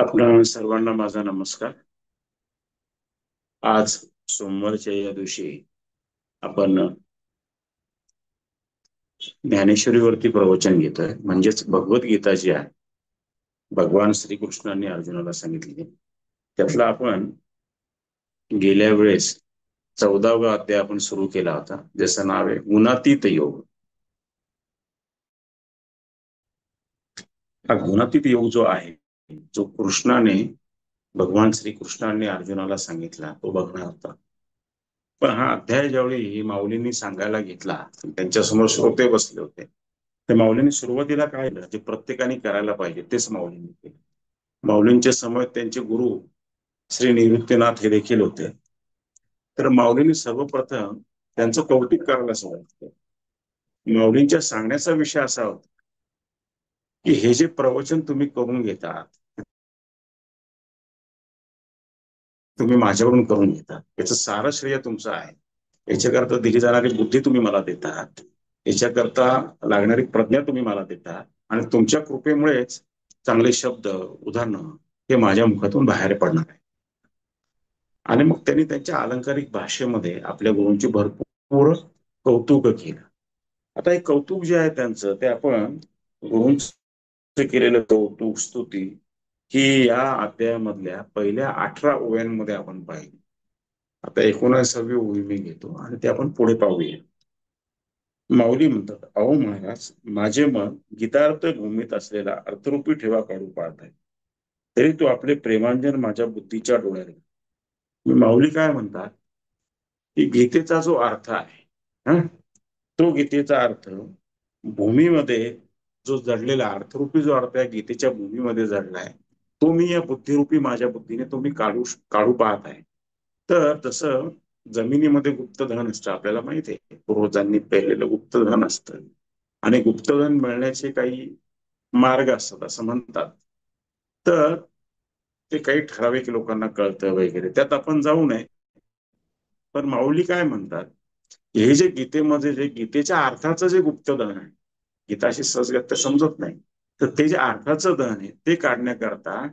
आपणा सर्वांना माझा नमस्कार. आज सोमवारच्या या दिवशी आपण ज्ञानेश्वरीवरती प्रवचन घेतोय. म्हणजेच भगवद्गीता जी आहे, भगवान श्रीकृष्णांनी अर्जुनाला सांगितली, त्यातला आपण गेल्या वेळेस 14वा अध्याय आपण सुरू केला होता, ज्याचं नाव आहे गुणातीत योग. हा गुणातीत योग जो आहे, जो भगवान श्रीकृष्णाने अर्जुनाला सांगितला, तो बघणार होता. पण हा अध्याय ज्यावेळी माऊलींनी सांगायला घेतला, त्यांच्यासमोर श्रोते बसले होते. त्या माऊलींनी सुरुवातीला काय केलं, जे प्रत्येकाने करायला पाहिजे तेच माऊलींनी केलं. माऊलींच्या समोर त्यांचे गुरु श्री निवृत्तीनाथ हे देखील होते. तर माऊलींनी सर्वप्रथम त्यांचं कौतुक करायला सुरुवात केली. माऊलींच्या सांगण्याचा विषय असा होता की हे जे प्रवचन तुम्ही करून घेतात, तुम्ही माझ्याकडून करून घेतात, याचं सारं श्रेय तुमचं आहे. याच्याकरता दिली जाणारी बुद्धी तुम्ही मला देतात, याच्याकरता लागणारी प्रज्ञा तुम्ही मला देता, आणि तुमच्या कृपेमुळेच चांगले शब्द उदाहरणं हे माझ्या मुखातून बाहेर पडणार आहे. आणि मग त्यांनी त्यांच्या अलंकारिक भाषेमध्ये आपल्या गुरूंची भरपूर कौतुक केलं. आता हे कौतुक जे आहे त्यांचं, ते आपण गुरूंचं केलेलं कौतुक स्तुती ही या अध्यायामधल्या पहिल्या 18 ओव्यांमध्ये आपण पाहिली. आता 19वी ओवी मी घेतो आणि ते आपण पुढे पाहूया. माऊली म्हणतात, अहो महाराज, माझे मन गीतार्थ भूमीत असलेला अर्थरूपी ठेवा काढू पाहत आहे, तरी तो आपले प्रेमांजन माझ्या बुद्धीच्या डोळ्यात. माऊली काय म्हणतात की गीतेचा जो अर्थ आहे, तो गीतेचा अर्थ भूमीमध्ये जो जडलेला अर्थरूपी जो अर्थ आहे, गीतेच्या भूमीमध्ये जडलाय, तो मी या बुद्धिरूपी माझ्या बुद्धीने तो मी काढू पाहत आहे. तर तसं जमिनीमध्ये गुप्तधन असतं, आपल्याला माहिती आहे, पूर्वजांनी पेरलेलं गुप्तधन असतं, आणि गुप्तधन मिळण्याचे काही मार्ग असतात असं म्हणतात. तर ते काही ठराविक लोकांना कळतं वगैरे, त्यात आपण जाऊ नये. पण माऊली काय म्हणतात, हे जे गीतेमध्ये जे गीतेच्या अर्थाचं जे गुप्तधन आहे, गीताशी सहजगत्या समजत नाही, तर ते जे अर्थाचं धन आहे ते काढण्याकरता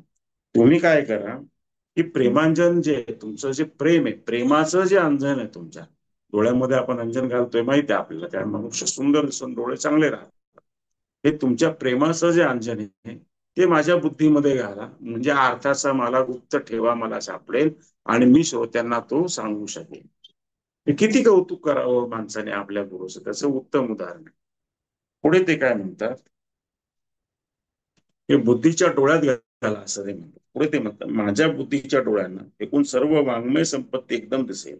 तुम्ही काय करा की प्रेमांजन जे तुमचं जे प्रेम आहे, प्रेमाचं जे अंजन आहे, तुमच्या डोळ्यामध्ये आपण अंजन घालतोय माहिती आहे आपल्याला, त्या मनुष्य सुंदर दिसून डोळे चांगले राहतात. हे तुमच्या प्रेमाचं जे अंजन आहे ते माझ्या बुद्धीमध्ये घाला, म्हणजे अर्थाचा मला गुप्त ठेवा मला सापडेल आणि मी श्रोत्यांना तो सांगू शकेल. हे किती कौतुक करावं माणसाने आपल्या गुरुचं, त्याचं उत्तम उदाहरण आहे. पुढे ते काय म्हणतात, हे बुद्धीच्या डोळ्यात घाला असं ते म्हणतात. पुढे ते म्हणतात, माझ्या बुद्धीच्या डोळ्यांना एकूण सर्व वाङ्मय संपत्ती एकदम दिसेल,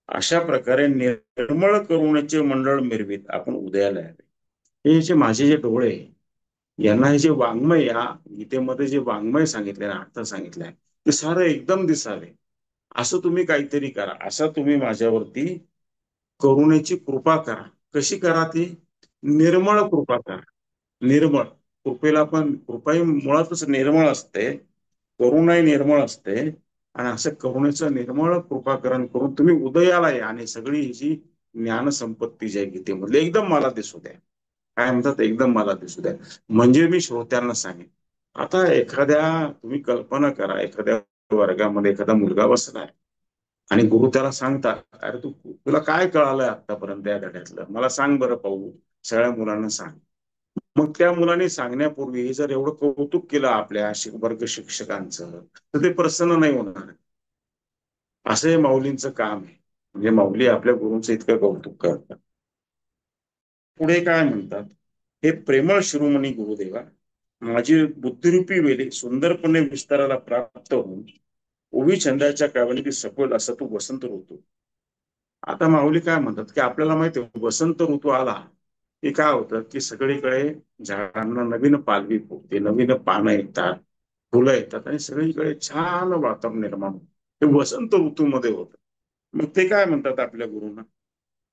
अशा प्रकारे निर्मळ करुणेचे मंडळ मिरवीत आपण उदयाला यावे. हे जे माझे जे डोळे, यांना हे जे वाङ्मय, या गीतेमध्ये जे वाङ्मय सांगितले, अर्थ सांगितलाय, ते सारं एकदम दिसावे असं तुम्ही काहीतरी करा. असं तुम्ही माझ्यावरती करुणेची कृपा करा. कशी करा ती? निर्मळ कृपा करा. निर्मळ कृपेला पण, कृपा ही मुळातच निर्मळ असते, करुणाही निर्मळ असते, आणि असं करुणेचं निर्मळ कृपाकरण करून तुम्ही उदयाला या आणि सगळी ही जी ज्ञान संपत्ती जी आहे गीतेमधली एकदम मला दिसू द्या. काय म्हणतात, एकदम मला दिसू द्या, म्हणजे मी श्रोत्यांना सांगेन. आता तुम्ही कल्पना करा, एखाद्या वर्गामध्ये एखादा मुलगा बसलाय आणि गुरु त्याला सांगतात, अरे तुला काय कळालंय आतापर्यंत या धड्यातलं, मला सांग बरं पाहू. सगळ्या मुलांना सांग. मग त्या मुलांनी सांगण्यापूर्वी जर एवढं कौतुक केलं आपल्या वर्ग शिक्षकांचं, तर ते प्रसन्न नाही होणार. असं हे माऊलींचं काम आहे. म्हणजे माऊली आपल्या गुरूंचं इतकं कौतुक करतात. पुढे काय म्हणतात, हे प्रेमळ शिरोमणी गुरुदेवा, माझी बुद्धिरूपी वेली सुंदरपणे विस्ताराला प्राप्त होऊन ओवी छंदाच्या कावलीत सफल असा तू वसंत ऋतू. आता माऊली काय म्हणतात की आपल्याला माहिती आहे, वसंत ऋतू आला की काय होतं की सगळीकडे झाडांना नवीन पालवी फुटते, नवीन पानं येतात, फुलं येतात, आणि सगळीकडे छान वातावरण निर्माण होतं. हे वसंत ऋतूमध्ये होतं. मग ते काय म्हणतात आपल्या गुरुंना,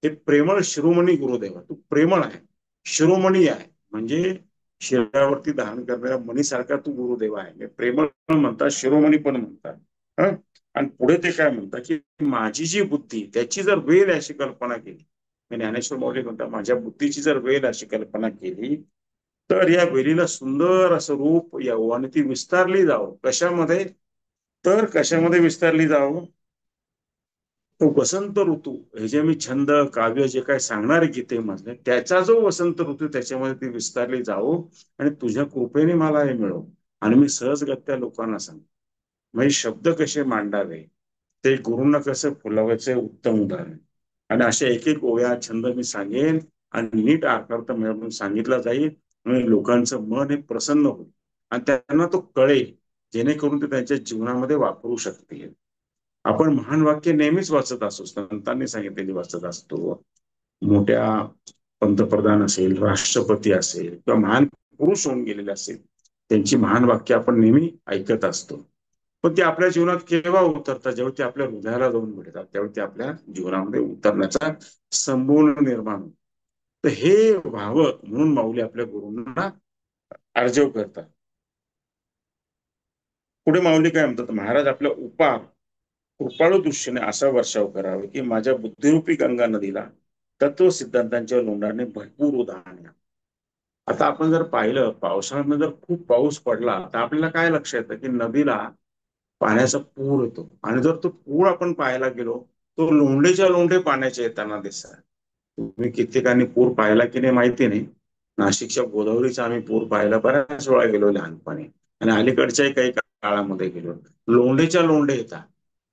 हे प्रेमळ शिरोमणी गुरुदेवा, तू प्रेमळ आहे, शिरोमणी आहे, म्हणजे शिरावरती धारण करणाऱ्या मणीसारखा तू गुरुदेव आहे. प्रेमळ म्हणतात, शिरोमणी पण म्हणतात. आणि पुढे ते काय म्हणतात की माझी जी बुद्धी, त्याची जर वेल अशी कल्पना केली, ज्ञानेश्वर माऊली म्हणतात, माझ्या बुद्धीची जर वेल अशी कल्पना केली, तर या वेलीला सुंदर असं रूप यावं आणि ती विस्तारली जावं. कशामध्ये? तर कशामध्ये विस्तारली जावं? तो वसंत ऋतू, हे जे मी छंद काव्य जे काय सांगणार आहे गीतेमधले, त्याचा जो वसंत ऋतू त्याच्यामध्ये ती विस्तारली जावो आणि तुझ्या कृपेने मला हे मिळव. आणि मी सहजगत्या लोकांना सांग, म्हणजे शब्द कसे मांडावे, ते गुरूंना कसं फुलवायचे उत्तम उदाहरण. आणि अशा एक एक ओव्या छंद मी सांगेन आणि नीट आकारार्थ मिळवून सांगितला जाईल आणि लोकांचं मन हे प्रसन्न होईल आणि त्यांना तो कळेल, जेणेकरून ते त्यांच्या जीवनामध्ये वापरू शकतील. आपण महान वाक्य नेहमीच वाचत असतो, संतांनी सांगितलेली वाचत असतो. मोठ्या पंतप्रधान असेल, राष्ट्रपती असेल किंवा महान पुरुष होऊन गेलेले असेल, त्यांची महान वाक्य आपण नेहमी ऐकत असतो. पण ते आपल्या जीवनात केव्हा उतरतात? जेव्हा ते आपल्या हृदयाला जाऊन मिळतात, तेव्हा ते आपल्या जीवनामध्ये उतरण्याचा संपूर्ण निर्माण होतो. तर हे व्हावं म्हणून माऊली आपल्या गुरूंना अर्जव करतात. पुढे माऊली काय म्हणतात? महाराज आपल्या कृपाळू दृष्टीने असा वर्षाव करावे की माझ्या बुद्धिरूपी गंगा नदीला तत्व सिद्धांतांच्या लोंढाने भरपूर उधाण द्या. आता आपण जर पाहिलं, पावसाळ्यामध्ये जर खूप पाऊस पडला तर आपल्याला काय लक्षात येतं की नदीला पाण्याचा पूर येतो. आणि जर तो पूर आपण पाहायला गेलो, तो लोंढेच्या लोंढे पाण्याचे येताना दिसतात. तुम्ही कित्येकांनी पूर पाहिला की नाही माहिती नाही. नाशिकच्या गोदावरीचा आम्ही पूर पाहायला बऱ्याच वेळा गेलो लहानपणी, आणि अलीकडच्याही काही काळामध्ये गेलो. लोंढेच्या लोंढे येतात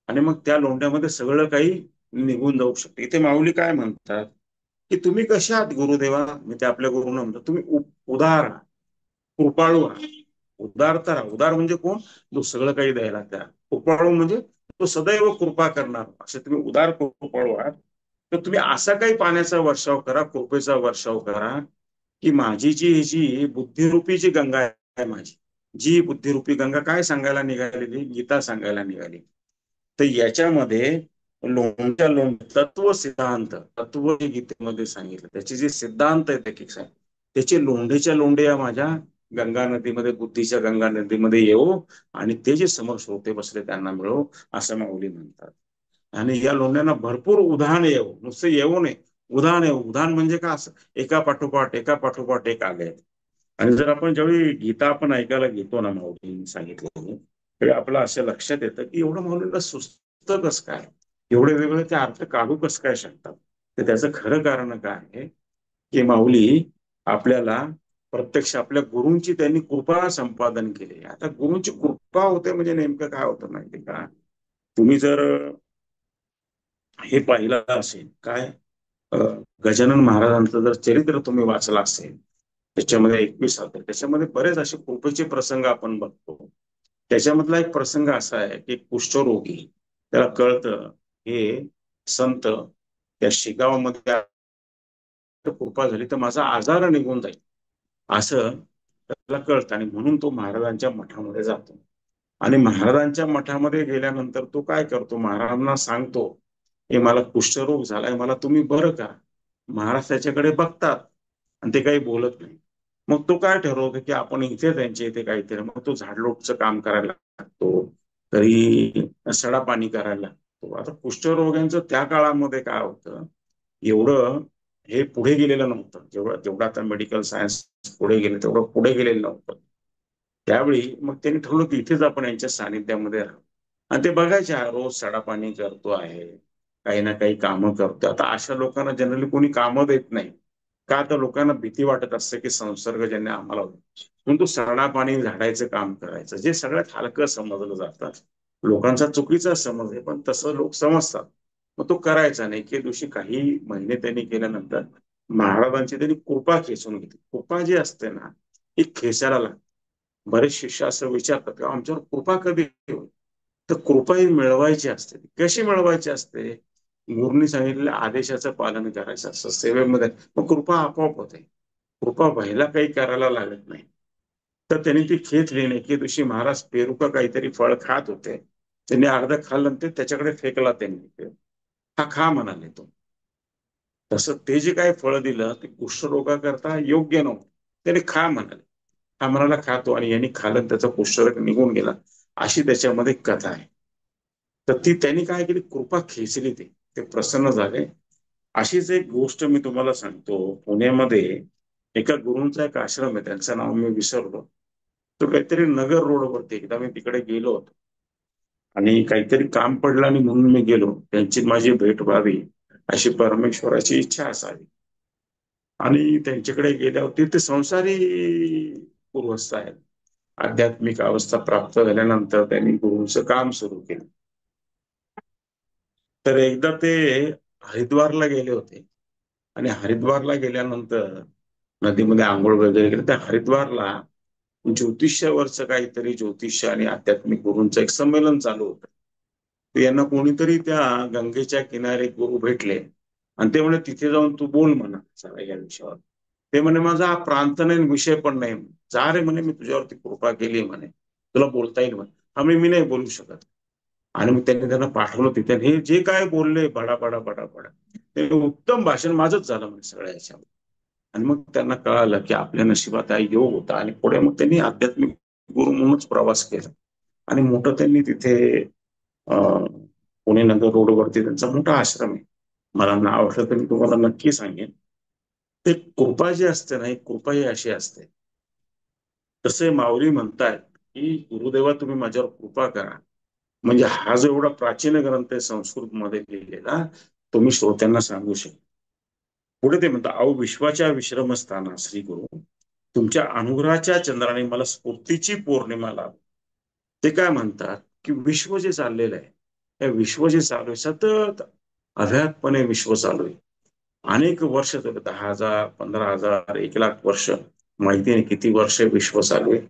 आणि मग त्या लोंढ्यामध्ये सगळं काही निघून जाऊ शकते. इथे माऊली काय म्हणतात की तुम्ही कसे आहात गुरुदेवा? मी ते आपल्या गुरुना म्हणतात, तुम्ही उदार आहात, कृपाळू आहात. उदार तर उदार म्हणजे कोण? जो सगळं काही द्यायला त्या. कृपाळू म्हणजे तो सदैव कृपा करणार. असे तुम्ही उदार कृपाळू आहात. तर तुम्ही असा काही पाण्याचा वर्षाव करा, कृपेचा वर्षाव करा, की माझी जी बुद्धिरूपी जी गंगा आहे माझी, जी बुद्धिरूपी गंगा काय सांगायला निघालेली? गीता सांगायला निघाली. तर याच्यामध्ये लोणच्या लोण तत्व सिद्धांत, तत्व जे गीतेमध्ये सांगितलं, त्याचे जे सिद्धांत आहेत एक एक सांग, त्याचे लोंढेच्या लोंढे या माझ्या गंगा नदीमध्ये, बुद्धीच्या गंगा नदीमध्ये येऊ आणि ते जे समोर श्रोते बसले त्यांना मिळो, असं माऊली म्हणतात. आणि या लोंढ्यांना भरपूर उधाण येऊ, नुसतं येऊ नये, उधाण येऊ. उधाण म्हणजे का? असं एका पाठोपाठ एक आले. आणि जर आपण ज्यावेळी गीता आपण ऐकायला घेतो ना, माऊलींनी सांगितलं, तरी आपलं असं लक्षात येतं की एवढं माऊलींना सुचतं कसं काय, एवढे वेगवेगळे ते अर्थ काढू कसं काय शकतात. तर त्याचं खरं कारण काय आहे की माऊली आपल्याला प्रत्यक्ष आपल्या गुरूंची त्यांनी कृपा संपादन केली. आता गुरूंची कृपा होते म्हणजे नेमकं काय होतं माहिती का? तुम्ही जर हे पाहिलं असेल काय, गजानन महाराजांचं जर चरित्र तुम्ही वाचलं असेल, त्याच्यामध्ये 21 अध्याय, त्याच्यामध्ये बरेच असे कृपेचे प्रसंग आपण बघतो. त्याच्यामधला एक प्रसंग असा आहे की कुष्ठरोगी, त्याला कळतं हे संत त्या शिगावामध्ये कृपा झाली तर माझा आजार निघून जाईल, असं त्याला कळतं. आणि म्हणून तो महाराजांच्या मठामध्ये जातो. आणि महाराजांच्या मठामध्ये गेल्यानंतर तो काय करतो? महाराजांना सांगतो की मला कुष्ठरोग झालाय, मला तुम्ही बरं करा. महाराज त्याच्याकडे बघतात आणि ते काही बोलत नाही. मग तो काय ठरवतो की आपण इथे त्यांच्या इथे काहीतरी, मग तो झाडलोटचं काम करायला लागतो, तरी सडा पाणी करायला लागतो. आता कुष्ठरोग्यांचं त्या काळामध्ये काय होतं, एवढं हे पुढे गेलेलं नव्हतं. जेवढं आता मेडिकल सायन्स पुढे गेले तेवढं पुढे गेलेलं नव्हतं. त्यावेळी मग त्यांनी ठरवलं की इथेच आपण यांच्या सानिध्यामध्ये राहू. आणि ते बघायचे हा रोज सडा पाणी करतो आहे, काही ना काही कामं करतो. आता अशा लोकांना जनरली कोणी कामं देत नाही. का? तर लोकांना भीती वाटत असते की संसर्गजन्य आम्हाला होईल. म्हणून तो सडा पाणी झाडायचं काम करायचं, जे सगळ्यात हलकं समजलं जातं. लोकांचा चुकीचा समज आहे, पण तसं लोक समजतात. मग तो करायचा नाही. एके दिवशी काही महिने त्यांनी केल्यानंतर महाराजांची त्यांनी कृपा खेचून घेतली. कृपा जी असते ना, ही खेचायला लागते. बरेच शिष्य असं विचारतात की आमच्यावर कृपा कधी होईल? तर कृपा ही मिळवायची असते. कशी मिळवायची असते? गुरूंनी सांगितलेल्या आदेशाचं पालन करायचं असतं सेवेमध्ये, मग कृपा आपोआप होते. कृपा व्हायला काही करायला लागत नाही. तर त्यांनी ती खेचली नाही. एके दिवशी महाराज पेरू का काहीतरी फळ खात होते, त्यांनी अर्ध खाल्लं ते त्याच्याकडे फेकला त्यांनी. हा खा म्हणाले तो. तसं ते जे काय फळ दिलं ते कुष्ठरोगाकरता योग्य नव्हतं. त्याने खा म्हणाले. हा म्हणाला खातो, आणि यांनी खाल्लं त्याचा कुष्ठरोग निघून गेला. अशी त्याच्यामध्ये कथा आहे. तर ती त्यांनी काय केली? कृपा खेचली. ते प्रसन्न झाले. अशीच एक गोष्ट मी तुम्हाला सांगतो. पुण्यामध्ये एका गुरूंचा एक आश्रम आहे, त्यांचं नाव मी विसरलो. तो काहीतरी नगर रोडवरती, एकदा मी तिकडे गेलो होतो आणि काहीतरी काम पडलं आणि म्हणून मी गेलो. त्यांची माझी भेट व्हावी अशी परमेश्वराची इच्छा असावी. आणि त्यांच्याकडे गेल्यावरती ते संसारी पूर्वस्थ आहेत. आध्यात्मिक अवस्था प्राप्त झाल्यानंतर त्यांनी गुरुचं काम सुरू केलं. तर एकदा ते हरिद्वारला गेले होते आणि हरिद्वारला गेल्यानंतर नदीमध्ये आंघोळ वगैरे केली. त्या हरिद्वारला ज्योतिष्यावरचं काहीतरी ज्योतिष्य आणि आध्यात्मिक गुरूंचं एक संमेलन चालू होतं. तर यांना कोणीतरी त्या गंगेच्या किनारे गुरु भेटले आणि ते म्हणे तिथे जाऊन तू बोल म्हणा सगळ्या या विषयावर. ते म्हणे माझा हा प्रांत नाही, विषय पण नाही. जा रे म्हणे, मी तुझ्यावरती कृपा केली म्हणे, तुला बोलता येईल म्हणे. हा मी नाही बोलू शकत. आणि मग त्यांना पाठवलं तिथे. हे जे काय बोलले बडा बडा बडा बडा, ते उत्तम भाषण माझंच झालं म्हणजे सगळ्या याच्यामध्ये. आणि मग त्यांना कळालं की आपल्या नशिबात हा योग होता. आणि पुढे मग त्यांनी आध्यात्मिक गुरु म्हणूनच प्रवास केला. आणि मोठं त्यांनी तिथे पुणे नगर रोडवरती त्यांचा मोठा आश्रम आहे. मला नाव आठवलं तर मी तुम्हाला नक्की सांगेन. ते कृपा जी असते ना, ही कृपा ही अशी असते. तसे माऊली म्हणतायत की गुरुदेवा तुम्ही माझ्यावर कृपा करा. म्हणजे हा जो एवढा प्राचीन ग्रंथ आहे संस्कृत मध्ये लिहिलेला, तुम्ही श्रोत्यांना सांगू शकता. पुढे ते म्हणतात, अहो विश्वाच्या विश्रमस्थाना श्री गुरु, तुमच्या अनुग्रहाच्या चंद्राने मला स्फूर्तीची पौर्णिमा लाभ. ते काय म्हणतात की विश्व जे चाललेलं आहे, हे विश्व जे चालू आहे सतत अव्याहतपणे विश्व चालू आहे. अनेक वर्ष झाले, 10,000 15,000 1,00,000 वर्ष, माहिती नाही किती वर्ष विश्व चालू आहे.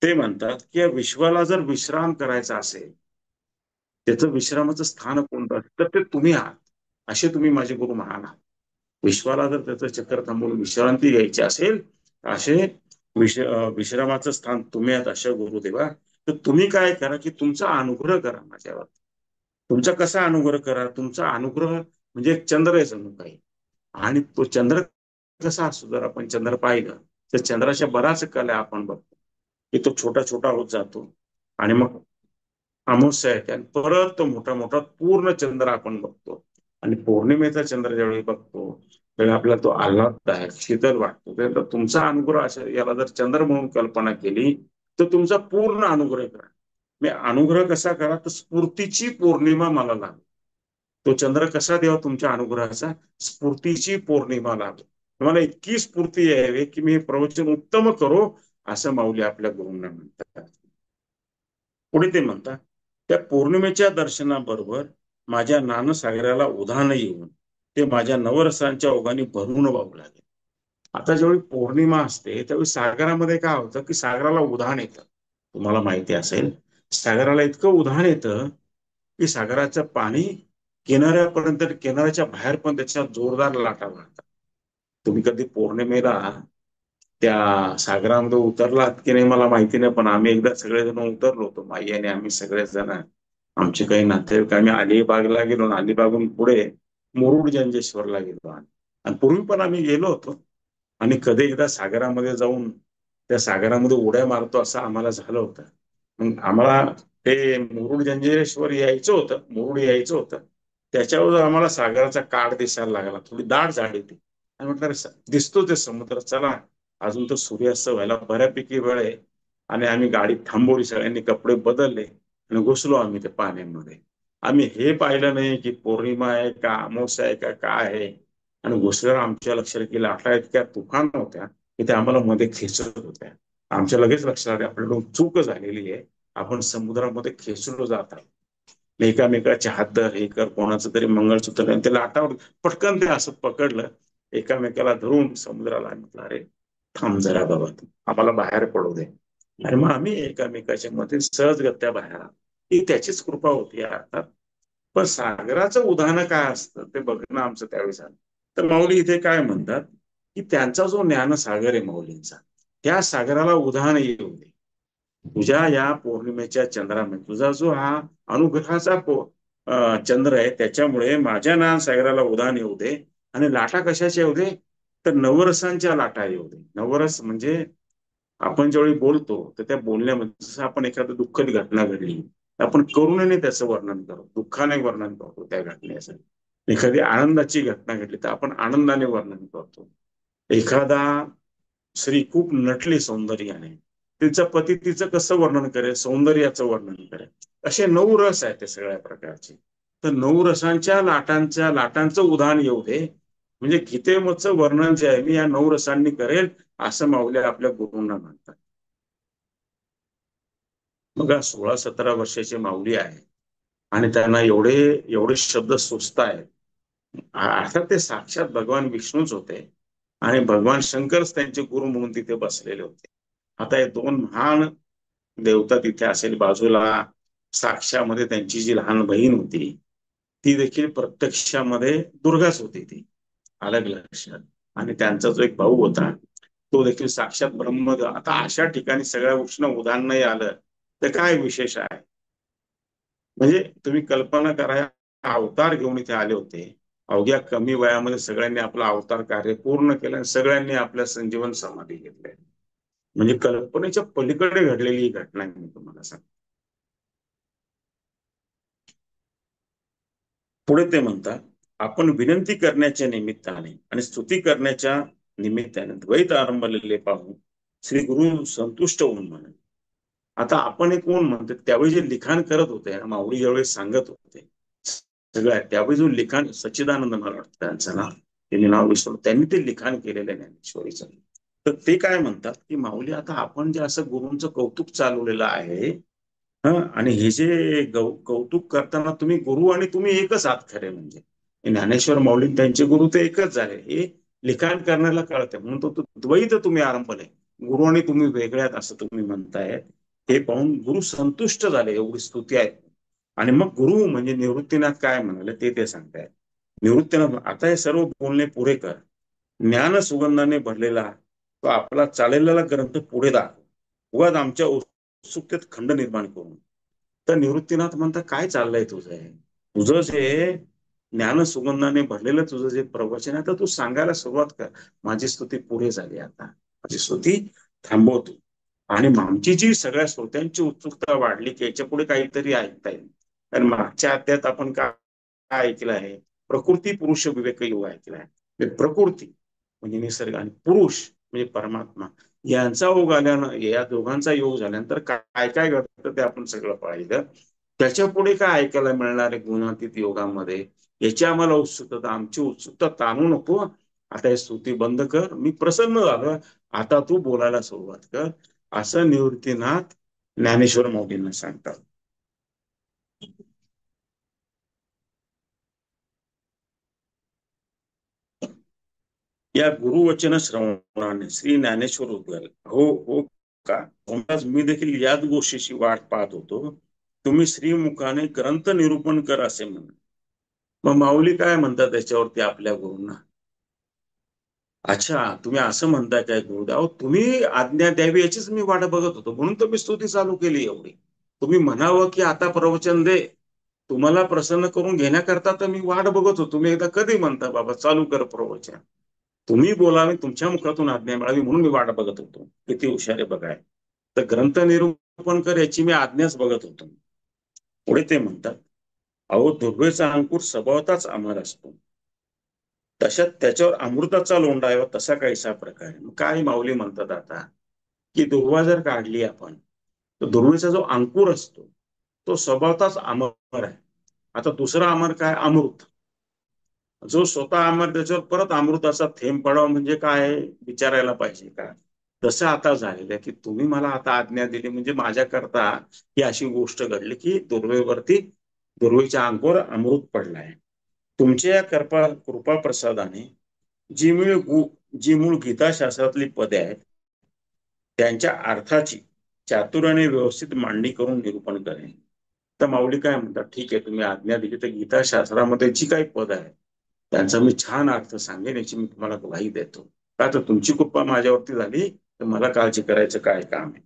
ते म्हणतात की या विश्वाला जर विश्राम करायचा असेल, त्याचं विश्रामाचं स्थान कोणतं तर ते तुम्ही आहात. असे तुम्ही माझे गुरु महान आहात. विश्वाला जर त्याचं चक्कर थांबवून विश्रांती घ्यायची असेल, असे विश्रामाचं स्थान तुम्ही आहात अशा गुरुदेवा. तर तुम्ही काय करा की तुमचा अनुग्रह करा माझ्यावर. तुमचा कसा अनुग्रह करा, तुमचा अनुग्रह म्हणजे एक चंद्र आहे जणू काही. आणि तो चंद्र कसा असतो, जर आपण चंद्र पाहिलं तर चंद्राच्या बराच कला आपण बघतो की तो छोटा छोटा होत जातो आणि मग अमावस्या येते आणि परत तो मोठा मोठा पूर्ण चंद्र आपण बघतो. आणि पौर्णिमेचा चंद्र ज्यावेळी बघतो त्यावेळी आपल्याला तो आल्हाददायक शीतल वाटतो. तर तुमचा अनुग्रह असा, याला जर चंद्र म्हणून कल्पना केली तर तुमचा पूर्ण अनुग्रह करा. मी अनुग्रह कसा करा तर स्फूर्तीची पौर्णिमा मला लाभ. तो चंद्र कसा द्यावा तुमच्या अनुग्रहाचा, स्फूर्तीची पौर्णिमा लाभ. तुम्हाला इतकी स्फूर्ती यावी की मी प्रवचन उत्तम करो, असं माऊली आपल्या गुरूंना म्हणतात. पुढे ते म्हणतात, त्या पौर्णिमेच्या दर्शनाबरोबर माझ्या नानसागराला उधाण येऊन ते माझ्या नवरसांच्या ओघाने भरून वाहू लागेल. आता ज्यावेळी पौर्णिमा असते त्यावेळी सागरामध्ये काय होतं की सागराला उधाण येतं. तुम्हाला माहिती असेल, सागराला इतकं उधाण येतं की सागराचं पाणी किनाऱ्यापर्यंत, किनाऱ्याच्या बाहेर पण त्याच्या जोरदार लाटा मारतात. तुम्ही कधी पौर्णिमेला त्या सागरामध्ये उतरलात की नाही मला माहिती नाही, पण आम्ही एकदा सगळेजण उतरलो होतो, माई आणि आम्ही सगळेजण. आमचे काही नातेवाईक, आम्ही अलिबागला गेलो, अलिबागून पुढे मुरुड जंजेश्वरला गेलो. आणि पूर्वी पण आम्ही गेलो होतो. आणि कधी एकदा सागरामध्ये जाऊन त्या सागरामध्ये उड्या मारतो असं आम्हाला झालं होतं. मग आम्हाला ते मुरुड जंजेश्वर यायचं होतं, मुरुड यायचं होतं. त्याच्यावर आम्हाला सागराचा काठ दिसायला लागला, थोडी दाट झाड होती. आणि म्हटलं "अरे, दिसतो ते समुद्र, चला अजून तर सूर्यास्त व्हायला बऱ्यापैकी वेळ आहे." आणि आम्ही गाडी थांबवली, सगळ्यांनी कपडे बदलले आणि घुसलो आम्ही त्या पाण्यामध्ये. आम्ही हे पाहिलं नाही की पौर्णिमा आहे का अमावस्या आहे का काय आहे. आणि घुसल्यावर आमच्या लक्षात गेलं लाटा इतक्या तुफान होत्या की त्या आम्हाला मध्ये खेचत होत्या. आमच्या लगेच लक्षात आलं आपल्याकडून चूक झालेली आहे, आपण समुद्रामध्ये खेचलो जात आहोत. एकामेकाचे हात धर, हे कर, कोणाचं तरी मंगळसूत्र, आणि ते लाटावर पटकन ते असं पकडलं एकामेकाला धरून समुद्राला. म्हटलं अरे थांब जरा बाबा, तू आम्हाला बाहेर पडू दे. आणि मग आम्ही एकामेकाच्या मध्ये सहजगत्या बाहेर आलो. ही त्याचीच कृपा होती अर्थात. पण सागराचं उदाहरण काय असतं ते बघणं आमचं त्यावेळी झालं. तर माऊली इथे काय म्हणतात की त्यांचा जो ज्ञानसागर आहे माऊलींचा, त्या सागराला उधाण येऊ दे. तुझ्या या पौर्णिमेच्या चंद्रामध्ये तुझा जो हा अनुग्रहाचा चंद्र आहे, त्याच्यामुळे माझ्या ज्ञानसागराला उधाण येऊ दे. आणि लाटा कशाच्या येऊ दे तर नवरसांच्या लाटा येऊ दे. नवरस म्हणजे आपण ज्यावेळी बोलतो तर त्या बोलण्यामध्ये जसं आपण एखादं दुःखद घटना घडली, आपण करुणेने त्याचं वर्णन करतो, दुःखाने वर्णन करतो त्या घटनेचं. एखादी आनंदाची घटना घडली तर आपण आनंदाने वर्णन करतो. एखादा स्त्री खूप नटली सौंदर्याने, तिचा पती तिचं कसं वर्णन करेल, सौंदर्याचं वर्णन करेल. असे 9 रस आहेत ते सगळ्या प्रकारचे. तर 9 रसांच्या लाटांचं उदाहरण येऊ दे, म्हणजे गीतेमधचं वर्णन जे आहे मी या 9 रसांनी करेल, असं माऊली आपल्या गुरूंना म्हणतात. बघा 16-17 वर्षाची माऊली आहे आणि त्यांना एवढे एवढे शब्द सुचतायत. अर्थात ते साक्षात भगवान विष्णूच होते आणि भगवान शंकरच त्यांचे गुरु म्हणून तिथे बसलेले होते. आता हे 2 महान देवता तिथे असेल बाजूला, साक्षामध्ये त्यांची जी लहान बहीण होती ती देखील प्रत्यक्षामध्ये दुर्गाच होती ती, अलग लक्षात. आणि त्यांचा जो एक भाऊ होता तो देखील साक्षात ब्रह्म. आता अशा ठिकाणी सगळ्या गोष्टींना उदाहरण नाही आलं तर काय विशेष आहे. म्हणजे तुम्ही कल्पना करा, अवतार घेऊन इथे आले होते, अवघ्या कमी वयामध्ये सगळ्यांनी आपलं अवतार कार्य पूर्ण केलं आणि सगळ्यांनी आपल्या संजीवन समाधी घेतल्या. म्हणजे कल्पनेच्या पलीकडे घडलेली ही घटना आहे, मी तुम्हाला सांगतो. पुढे ते म्हणतात, आपण विनंती करण्याच्या निमित्ताने आणि स्तुती करण्याच्या निमित्ताने द्वैत आरंभलेले पाहून श्री गुरु संतुष्ट होऊन म्हणे. आता आपण एक कोण म्हणतो, त्यावेळी जे लिखाण करत होते माऊली ज्यावेळी सांगत होते सगळं, त्यावेळी जो लिखाण सच्चिदानंद मला वाटतं त्यांचं नाव, त्यांनी नाव विसरलो, त्यांनी ते लिखाण केलेलं आहे ज्ञानेश्वरीचं. तर ते काय म्हणतात की माऊली आता आपण जे असं गुरूंचं कौतुक चालवलेलं आहे, हा, आणि हे जे कौतुक करताना तुम्ही गुरु आणि तुम्ही एकच आहात खरे. म्हणजे ज्ञानेश्वर माऊली त्यांचे गुरु ते एकच झाले, हे लिखाण करण्याला कळतंय. म्हणून तो द्वैत तुम्ही आरंभले, गुरु आणि तुम्ही वेगळ्यात असं तुम्ही म्हणताय. हे पाहून गुरु संतुष्ट झाले, एवढी स्तुती आहे. आणि मग गुरु म्हणजे निवृत्तीनाथ काय म्हणाले ते सांगताय. निवृत्तीनाथ, आता हे सर्व बोलणे पुरे कर, ज्ञान सुगंधाने भरलेला तो आपला चाललेला ग्रंथ पुढे दाखव, उगाच आमच्या उत्सुकतेत खंड निर्माण करून. तर निवृत्तीनाथ म्हणता, काय चाललंय तुझं हे, तुझं जे ज्ञान सुगंधाने भरलेलं तुझं जे प्रवचन आहे तर तू सांगायला सुरुवात कर. माझी स्तुती पुढे झाली, आता माझी स्तुती थांबवतो. आणि आमची जी सगळ्या श्रोत्यांची उत्सुकता वाढली की याच्या पुढे काहीतरी ऐकता येईल. कारण मागच्या अध्यायात आपण काय ऐकलं आहे, प्रकृती पुरुष विवेक योग ऐकला आहे. म्हणजे प्रकृती म्हणजे निसर्ग आणि पुरुष म्हणजे परमात्मा, यांचा योग आल्यानं, या दोघांचा योग झाल्यानंतर काय काय घडतं ते आपण सगळं पाहिलं. त्याच्या पुढे काय ऐकायला मिळणार आहे गुणातीत योगामध्ये, याची आम्हाला उत्सुकता, आमची उत्सुकता ताणू नको. आता हे स्तुती बंद कर, मी प्रसन्न झालो, आता तू बोलायला सुरुवात कर, असं निवृत्तीनाथ ज्ञानेश्वर माऊलींना सांगतात. या गुरुवचन श्रवणाने श्री ज्ञानेश्वर उद्गार, हो हो का, म्हणताच मी देखील याच गोष्टीची वाट पाहत होतो, तुम्ही श्रीमुखाने ग्रंथ निरूपण कर असे म्हण. मग माऊली काय म्हणतात त्याच्यावरती आपल्या गुरूंना, अच्छा तुम्ही असं म्हणताय काय गुरुदेव, तुम्ही आज्ञा द्यावी याचीच मी वाट बघत होतो, म्हणून तर मी स्तुती चालू केली एवढी. तुम्ही म्हणावं की आता प्रवचन दे, तुम्हाला प्रसन्न करून घेण्याकरता तर मी वाट बघत होतो, तुम्ही एकदा कधी म्हणता बाबा चालू कर प्रवचन, तुम्ही बोलावे, तुमच्या मुखातून आज्ञा मिळावी म्हणून मी वाट बघत होतो. किती हुशार आहे बघाय. तर ग्रंथ निरूपण कर याची मी आज्ञाच बघत होतो. पुढे ते म्हणतात, अहो दुर्वेचा अंकुर स्वभावताच अमर असतो, तशात त्याच्यावर अमृताचा लोंढा आहे तसा काहीसा प्रकार आहे. काय माऊली म्हणतात आता की दुर्वा जर काढली आपण, तर दुर्वेचा जो अंकुर असतो तो स्वभावताच अमर आहे. आता दुसरा अमर काय, अमृत, जो स्वतः अमर त्याच्यावर परत अमृताचा थेंब पडावा म्हणजे काय विचारायला पाहिजे का. तसं आता झालेलं आहे की तुम्ही मला आता आज्ञा दिली म्हणजे माझ्याकरता ही अशी गोष्ट घडली की दुर्वेवरती, दुर्वेच्या अंगावर अमृत पडलाय. तुमच्या या कृपा प्रसादाने जी मूळ जी मूळ गीताशास्त्रातली पदे आहेत त्यांच्या अर्थाची चातुर्याने व्यवस्थित मांडणी करून निरूपण करेन. तर माऊली काय म्हणतात, ठीक आहे तुम्ही आज्ञा दिली तर गीताशास्त्रामध्ये जी काही पद आहे त्यांचा मी छान अर्थ सांगेन, याची मी तुम्हाला ग्वाही देतो. का तर तुमची कृपा माझ्यावरती झाली तर मला काळजी करायचं काय काम आहे.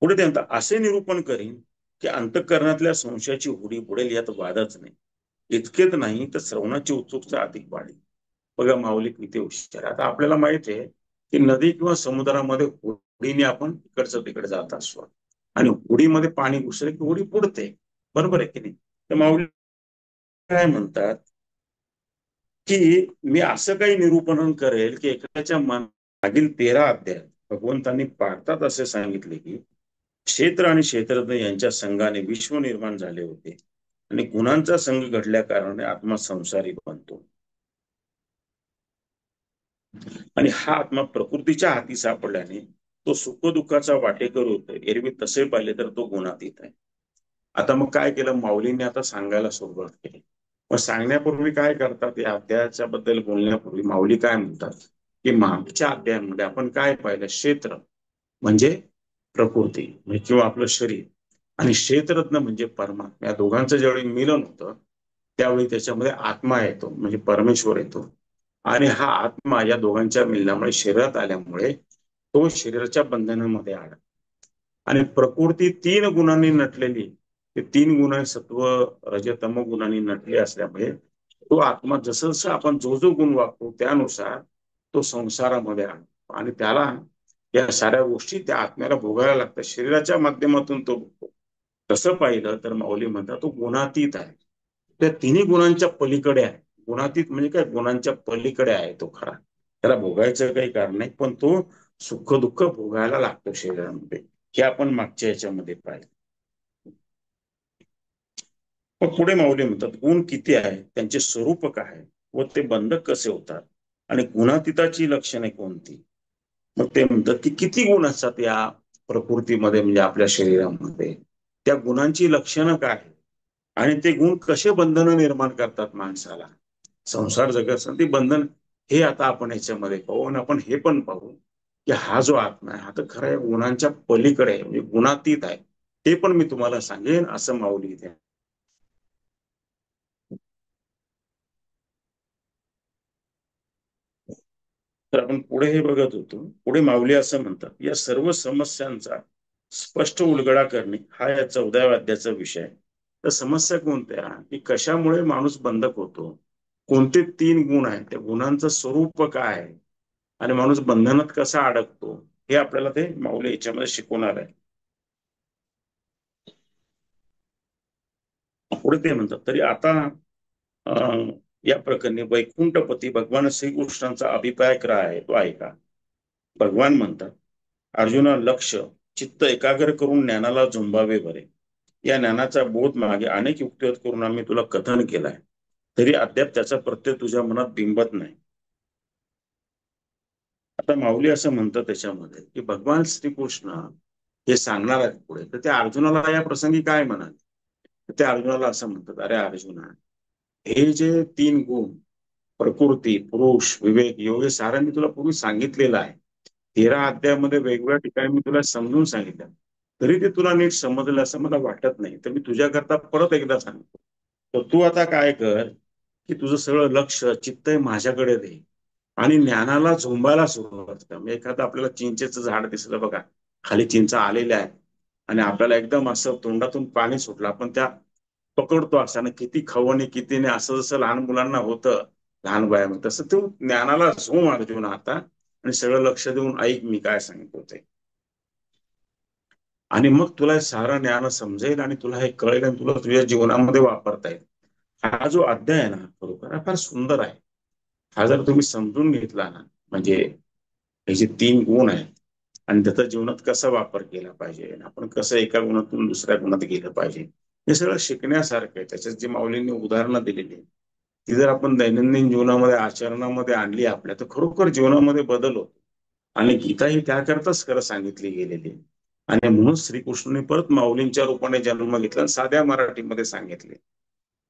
पुढे ते म्हणतात, असे निरूपण करीन की अंतःकरणातल्या संशयाची होडी बुडेल यात वादच नाही. इतकेच नाही तर श्रवणाची उत्सुकता अधिक वाढेल. बघा माऊली किती हुशार. आता आपल्याला माहित आहे की नदी किंवा समुद्रामध्ये होडीने आपण इकडचं तिकडे जात असतो आणि होडीमध्ये पाणी घुसले की होडी बुडते, बरोबर आहे की नाही. तर माऊली काय म्हणतात की मी असं काही निरूपण करेल की एखाद्याच्या मागील 13 अध्याय भगवंतांनी पाळतात असे सांगितले की क्षेत्र आणि क्षेत्रज्ञ यांच्या संघाने विश्व निर्माण झाले होते आणि गुणांचा संघ घडल्या कारणाने आत्मा संसारी बनतो आणि हा आत्मा प्रकृतीच्या हाती सापडल्याने तो सुख दुःखाचा वाटेकर होतो. एरवी तसे पाहिले तर तो गुणातीत आहे. आता मग काय केलं माऊलींनी, आता सांगायला सुरुवात केली. मग सांगण्यापूर्वी काय करतात, या अध्यायाच्या बद्दल बोलण्यापूर्वी माऊली काय म्हणतात की मागच्या अध्यायामध्ये आपण काय पाहिलं, क्षेत्र म्हणजे प्रकृती म्हणजे किंवा आपलं शरीर आणि क्षेत्रज्ञ म्हणजे परमात्मा, या दोघांचं ज्यावेळी मिलन होतं त्यावेळी त्याच्यामध्ये आत्मा येतो म्हणजे परमेश्वर येतो. आणि हा आत्मा या दोघांच्या मिलनामुळे शरीरात आल्यामुळे तो शरीराच्या बंधनामध्ये आला. आणि प्रकृती 3 गुणांनी नटलेली, ते 3 गुण सत्व रजतम गुणांनी नटले असल्यामुळे तो आत्मा जसं जसं आपण जो जो गुण वापरू त्यानुसार तो संसारामध्ये आणतो आणि त्याला या साऱ्या गोष्टी त्या आत्म्याला भोगायला लागतात, शरीराच्या माध्यमातून तो भोगतो. तसं पाहिलं तर माऊली म्हणतात तो गुणातीत आहे, त्या तिन्ही गुणांच्या पलीकडे आहे. गुणातीत म्हणजे काय, गुणांच्या पलीकडे आहे तो खरा, त्याला भोगायचं काही कारण नाही, पण तो सुख दुःख भोगायला लागतो शरीरामध्ये. हे आपण मागच्या याच्यामध्ये पाहिलं. मग पुढे माऊली म्हणतात गुण किती आहे, त्यांचे स्वरूप काय व ते बंधक कसे होतात आणि गुणातीताची लक्षणे कोणती. मग ते म्हणतात की किती गुण असतात या प्रकृतीमध्ये म्हणजे आपल्या शरीरामध्ये, त्या गुणांची लक्षणं काय आणि ते गुण कसे बंधनं निर्माण करतात माणसाला संसार जगत ते बंधन. हे आता आपण याच्यामध्ये पाहू आणि आपण हे पण पाहू की हा जो आत्मा आहे हा तर खरं गुणांच्या पलीकडे आहे म्हणजे गुणातीत आहे. ते पण मी तुम्हाला सांगेन असं माऊली इथे. तर आपण पुढे हे बघत होतो, पुढे माऊली असं म्हणतात या सर्व समस्यांचा स्पष्ट उलगडा करणे हा या 14व्या अध्यायाचा विषय आहे. तर समस्या कोणत्या की कशामुळे माणूस बंधक होतो, कोणते 3 गुण आहेत, त्या गुणांचं स्वरूप काय आहे आणि माणूस बंधनात कसा अडकतो, हे आपल्याला ते माऊली याच्यामध्ये शिकवणार आहे. पुढे ते म्हणतात तरी आता या प्रकरणी वैकुंठपती भगवान श्रीकृष्णांचा अभिप्राय काय आहे तो ऐका. भगवान म्हणतात अर्जुना लक्ष चित्त एकाग्र करून ज्ञानाला झुंबावे बरे. या ज्ञानाचा बोध मागे अनेक युक्तिवाद करून आम्ही तुला कथन केलाय, तरी अद्याप त्याचा प्रत्यय तुझ्या मनात बिंबत नाही. आता माऊली असं म्हणतात त्याच्यामध्ये की भगवान श्रीकृष्ण हे सांगणार आहेत पुढे, तर त्या अर्जुनाला या प्रसंगी काय म्हणाले, तर त्या अर्जुनाला असं म्हणतात अरे अर्जुना, हे जे 3 गुण प्रकृती पुरुष विवेक योग हे सारं मी तुला पूर्वी सांगितलेलं आहे. 13 अध्यायामध्ये वेगवेगळ्या ठिकाणी मी तुला समजून सांगितलं, तरी ते तुला नीट समजलं असं मला वाटत नाही. तर मी तुझ्याकरता परत एकदा सांगतो. तर तू आता काय कर की तुझं सगळं लक्ष चित्त माझ्याकडे दे आणि ज्ञानाला झुंबायला सुरुवात कर. म्हणजे एखादं आपल्याला चिंचेचं झाड दिसलं बघा, खाली चिंचा आलेल्या आहेत आणि आपल्याला एकदम असं तोंडातून पाणी सुटलं, आपण त्या पकडतो असं किती खाऊ आणि किती नाही, असं जसं लहान मुलांना होतं लहान वयामध्ये, तसं तू ज्ञानाला झोम अर्जुन आता आणि सगळं लक्ष देऊन ऐक मी काय सांगतो ते. आणि मग तुला हे सारं ज्ञान समजेल आणि तुला हे कळेल आणि तुला तुझ्या जीवनामध्ये वापरता येईल. हा जो अध्याय आहे ना खरोखर हा फार सुंदर आहे. हा जर तुम्ही समजून घेतला ना, म्हणजे हे जे 3 गुण आहेत आणि त्याचा जीवनात कसा वापर केला पाहिजे, आपण कसं एका गुणातून दुसऱ्या गुणात गेलं पाहिजे, हे सगळं शिकण्यासारखं आहे. त्याच्यात जी माऊलींनी उदाहरणं दिलेली आहेत ती जर आपण दैनंदिन जीवनामध्ये आचरणामध्ये आणली आपल्या, तर खरोखर जीवनामध्ये बदल होतो. आणि गीता ही त्याकरताच खरं सांगितली गेलेली आहे. आणि म्हणून श्रीकृष्णाने परत माऊलींच्या रूपाने जन्म घेतला आणि साध्या मराठीमध्ये सांगितले.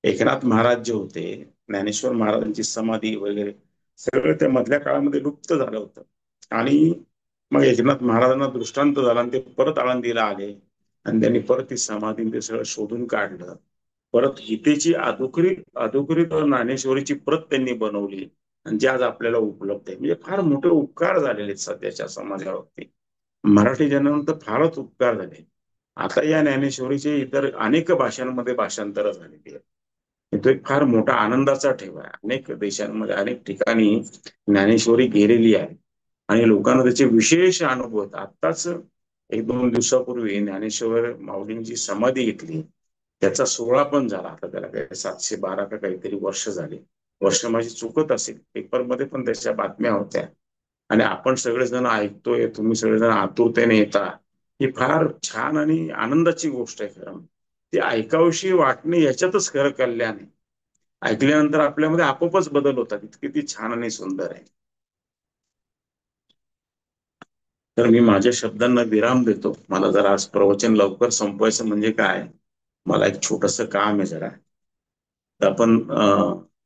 एकनाथ महाराज जे होते, ज्ञानेश्वर महाराजांची समाधी वगैरे सगळं त्या मधल्या काळामध्ये लुप्त झालं होतं. आणि मग एकनाथ महाराजांना दृष्टांत झाला आणि ते परत आळंदीला आले आणि त्यांनी परत ती समाधी ते सगळं शोधून काढलं. परत गीतेची अधोकृत अधोकृत ज्ञानेश्वरीची प्रत त्यांनी बनवली आणि जी आज आपल्याला उपलब्ध आहे. म्हणजे फार मोठे उपकार झालेले आहेत सध्याच्या समाजावरती. मराठी जनानंतर फारच उपकार झाले. आता या ज्ञानेश्वरीचे इतर अनेक भाषांमध्ये भाषांतर झालेली आहेत. तो एक फार मोठा आनंदाचा ठेवा आहे. अनेक देशांमध्ये अनेक ठिकाणी ज्ञानेश्वरी गेलेली आहे आणि लोकांना त्याचे विशेष अनुभव आहेत. आत्ताच 1-2 दिवसापूर्वी ज्ञानेश्वर माऊलींची समाधी घेतली, त्याचा सोहळा पण झाला. आता त्याला काही 712 का काहीतरी वर्ष झाली. वर्ष माझी चुकत असेल, पेपरमध्ये पण त्याच्या बातम्या होत्या. आणि आपण सगळेजण ऐकतोय, तुम्ही सगळेजण आतुरतेने येता, ही फार छान आणि आनंदाची गोष्ट आहे. खरं ती ऐकावीशी वाटणे याच्यातच खरं कल्याण आहे. ऐकल्यानंतर आपल्यामध्ये आपोआपच बदल होतात. किती छान आणि सुंदर आहे. तर मी माझ्या शब्दांना विराम देतो. मला जरा आज प्रवचन लवकर संपवायचं म्हणजे काय, मला एक छोटस काम आहे जरा. तर आपण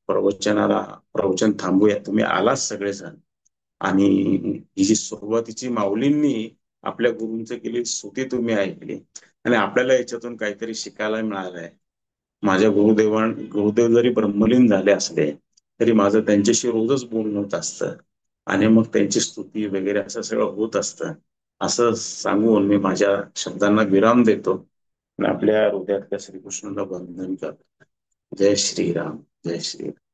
प्रवचन थांबूया. तुम्ही आलाच सगळेजण, आणि ही जी सुरुवातीची माऊलींनी आपल्या गुरूंचं केली स्तुती तुम्ही ऐकली, आणि आपल्याला याच्यातून काहीतरी शिकायला मिळालंय. माझ्या गुरुदेव जरी ब्रह्मलीन झाले असले तरी माझं त्यांच्याशी रोजच बोलणं होत असतं, आणि मग त्यांची स्तुती वगैरे असं सगळं होत असतं. असं सांगून मी माझ्या शब्दांना विराम देतो आणि आपल्या हृदयातल्या श्रीकृष्णाला वंदन करतो. जय श्रीराम, जय श्रीराम.